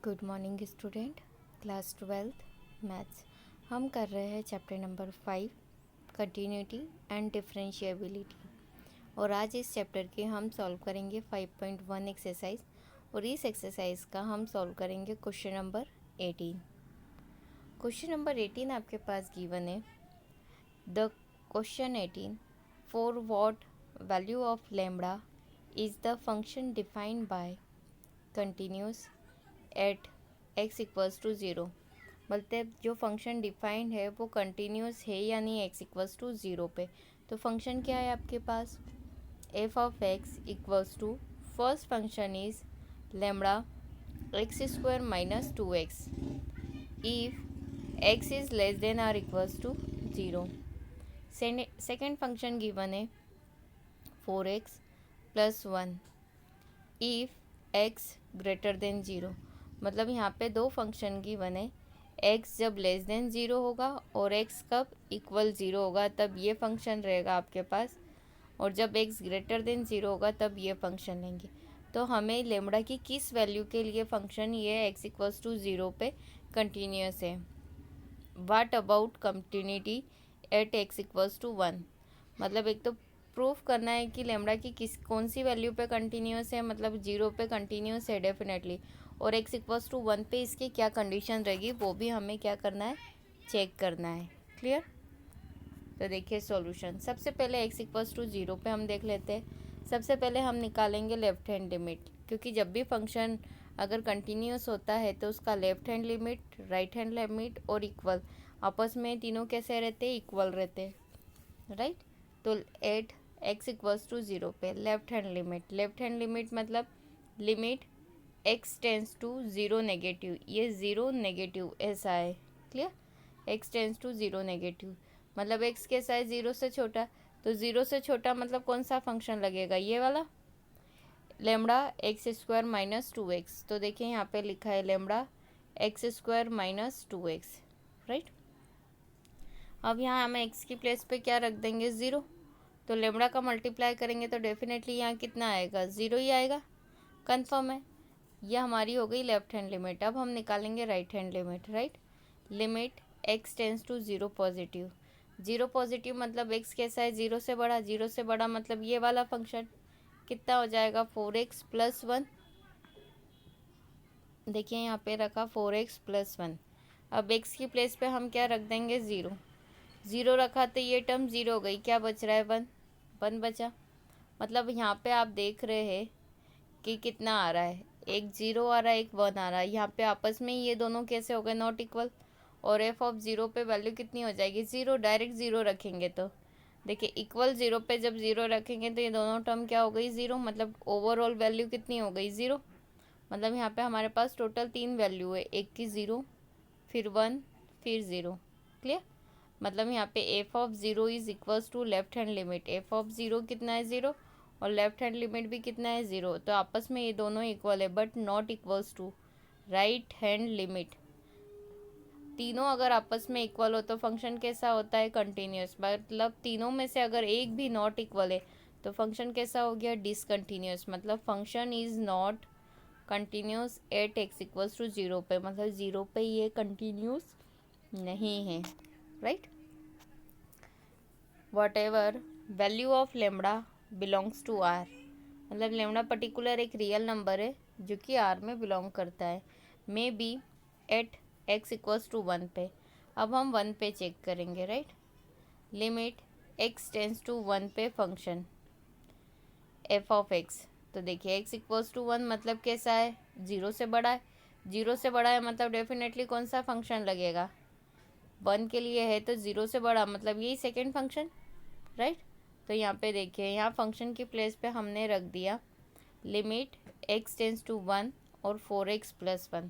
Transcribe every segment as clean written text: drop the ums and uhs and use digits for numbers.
Good morning student, class 12th maths. हम कर रहे हैं chapter number 5 continuity and differentiability. और आज इस चैप्टर के हम सॉल्व करेंगे 5.1 एक्सरसाइज। और इस एक्सरसाइज का हम सॉल्व करेंगे क्वेश्चन नंबर 18। क्वेश्चन नंबर 18 आपके पास गिवन है। The question 18, for what value of lambda is the function defined by continuous at x equals to zero. मतलब जो फंक्शन डिफाइंड है वो कंटिन्यूस है यानी x इक्वल्स टू ज़ीरो पे। तो फंक्शन क्या है आपके पास, f of x equals to first function is lambda x square minus 2x if x is less than or equals to zero. Second function given है 4x plus 1 if x greater than zero. मतलब यहाँ पे दो function की बने, x जब less than zero होगा और x कब इक्वल ज़ीरो होगा तब ये फंक्शन रहेगा आपके पास, और जब x ग्रेटर देन ज़ीरो होगा तब ये फंक्शन लेंगे। तो हमें लेमड़ा की किस वैल्यू के लिए फंक्शन ये x इक्वल्स टू ज़ीरो पे कंटिन्यूस है। What about continuity at x equals to 1। मतलब एक तो प्रूफ करना है कि लेमड़ा की कौन सी वैल्यू पे कंटिन्यूस है, मतलब ज़ीरो पे कंटिन्यूस है डेफिनेटली, और x इक्वल्स टू 1 पे इसकी क्या कंडीशन रहेगी वो भी हमें क्या करना है, चेक करना है। क्लियर। तो देखिए सॉल्यूशन। सबसे पहले x इक्वल्स टू 0 पे हम देख लेते हैं। सबसे पहले हम निकालेंगे लेफ्ट हैंड लिमिट, क्योंकि जब भी फंक्शन अगर कंटिन्यूस होता है तो उसका left hand limit, right hand limit और इक्वल आपस में तीनों कैसे रहते हैं, इक्वल रहते हैं, राइट। तो एट x इक्वल्स टू 0 पे लेफ्ट हैंड लिमिट मतलब limit x tends to zero negative, ये ज़ीरो नेगेटिव ऐसा है। Clear. x tends to zero negative मतलब x कैसा है, ज़ीरो से छोटा। तो ज़ीरो से छोटा मतलब कौन सा फंक्शन लगेगा, ये वाला lambda x square minus 2x। तो देखिए यहाँ पे लिखा है lambda x square minus 2x, right. अब यहाँ हमें x की प्लेस पे क्या रख देंगे, ज़ीरो। तो लेमड़ा का मल्टीप्लाई करेंगे तो डेफिनेटली यहाँ कितना आएगा, ज़ीरो ही आएगा, कंफर्म है। यह हमारी हो गई लेफ्ट हैंड लिमिट। अब हम निकालेंगे right hand limit, right. Limit x tends to zero positive, zero positive मतलब x कैसा है, ज़ीरो से बड़ा, ज़ीरो से बड़ा मतलब ये वाला फंक्शन कितना हो जाएगा, 4x प्लस 1। देखिए यहाँ पे रखा 4x प्लस 1। अब x की प्लेस पे हम क्या रख देंगे, ज़ीरो। ज़ीरो रखा तो ये टर्म ज़ीरो हो गई, क्या बच रहा है, 1, 1 बचा। मतलब यहाँ पे आप देख रहे हैं कि कितना आ रहा है, एक ज़ीरो आ रहा है, एक 1 आ रहा है। यहाँ पे आपस में ये दोनों कैसे हो गए, नॉट इक्वल। और f ऑफ ज़ीरो पे वैल्यू कितनी हो जाएगी, ज़ीरो। डायरेक्ट ज़ीरो रखेंगे तो देखिए इक्वल ज़ीरो पे जब ज़ीरो रखेंगे तो ये दोनों टर्म क्या हो गई, ज़ीरो। मतलब ओवरऑल वैल्यू कितनी हो गई, ज़ीरो। मतलब यहाँ पे हमारे पास टोटल 3 वैल्यू है, एक की ज़ीरो, फिर 1, फिर ज़ीरो। क्लियर। मतलब यहाँ पे f of zero is equals to left hand limit, f of zero कितना है, ज़ीरो, और लेफ्ट हैंड लिमिट भी कितना है, ज़ीरो। तो आपस में ये दोनों इक्वल है but not equals to right hand limit. तीनों अगर आपस में इक्वल हो तो फंक्शन कैसा होता है, कंटिन्यूस। मतलब तीनों में से अगर एक भी नॉट इक्वल है तो फंक्शन कैसा हो गया, डिसकंटिन्यूस। मतलब function is not continuous at x equals to zero पे, मतलब ज़ीरो पे ये कंटिन्यूस नहीं है, right. Whatever value of lambda belongs to R. मतलब लेमड़ा पर्टिकुलर एक रियल नंबर है जो कि आर में बिलोंग करता है, may be at x equals to 1 पे। अब हम 1 पे चेक करेंगे, right. Limit x tends to 1 पे फंक्शन एफ ऑफ एक्स। तो देखिए एक्स इक्वल्स टू 1 मतलब कैसा है, ज़ीरो से बड़ा है। ज़ीरो से बड़ा है मतलब डेफिनेटली कौन सा फंक्शन लगेगा, 1 के लिए है तो ज़ीरो से बड़ा मतलब यही सेकेंड फंक्शन, राइट। तो यहाँ पे देखिए यहाँ फंक्शन की प्लेस पे हमने रख दिया लिमिट एक्स टेंस टू 1 और 4x प्लस 1।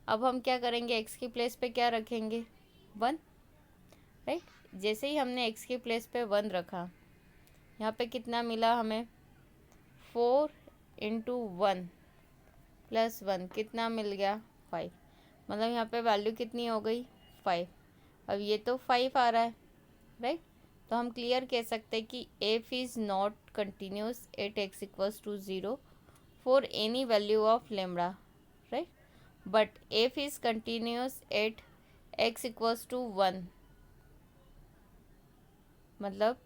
अब हम क्या करेंगे, x की प्लेस पे क्या रखेंगे, 1, राइट। जैसे ही हमने x की प्लेस पे 1 रखा, यहाँ पे कितना मिला हमें, 4 इंटू 1 प्लस 1 कितना मिल गया, 5। मतलब यहाँ पे वैल्यू कितनी हो गई, 5। अब ये तो 5 आ रहा है, राइट। तो हम क्लियर कह सकते हैं कि f is not continuous at x equals to zero for any value of lambda, right. But f is continuous at x equals to 1, मतलब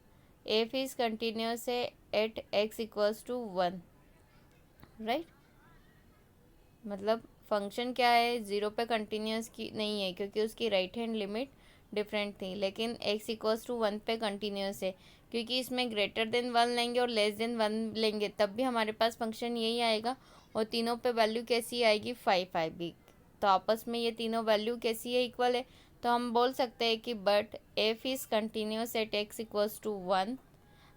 एफ इज कंटिन्यूस है at x equals to 1, right. मतलब function क्या है, zero पे continuous की नहीं है क्योंकि उसकी राइट हैंड लिमिट डिफरेंट थी, लेकिन x इक्वल्स टू 1 पे कंटिन्यूस है क्योंकि इसमें ग्रेटर देन 1 लेंगे और लेस देन 1 लेंगे तब भी हमारे पास फंक्शन यही आएगा, और तीनों पे वैल्यू कैसी आएगी, 5 आएगी। तो आपस में ये तीनों वैल्यू कैसी है, इक्वल है। तो हम बोल सकते हैं कि but f is continuous at x equals to 1,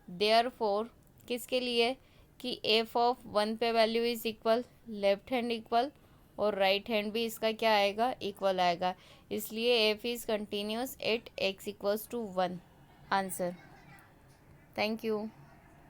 therefore किसके लिए, कि एफ ऑफ 1 पे value is equal, left hand equal और राइट हैंड भी इसका क्या आएगा, इक्वल आएगा, इसलिए f is continuous at x equals to 1, answer. Thank you.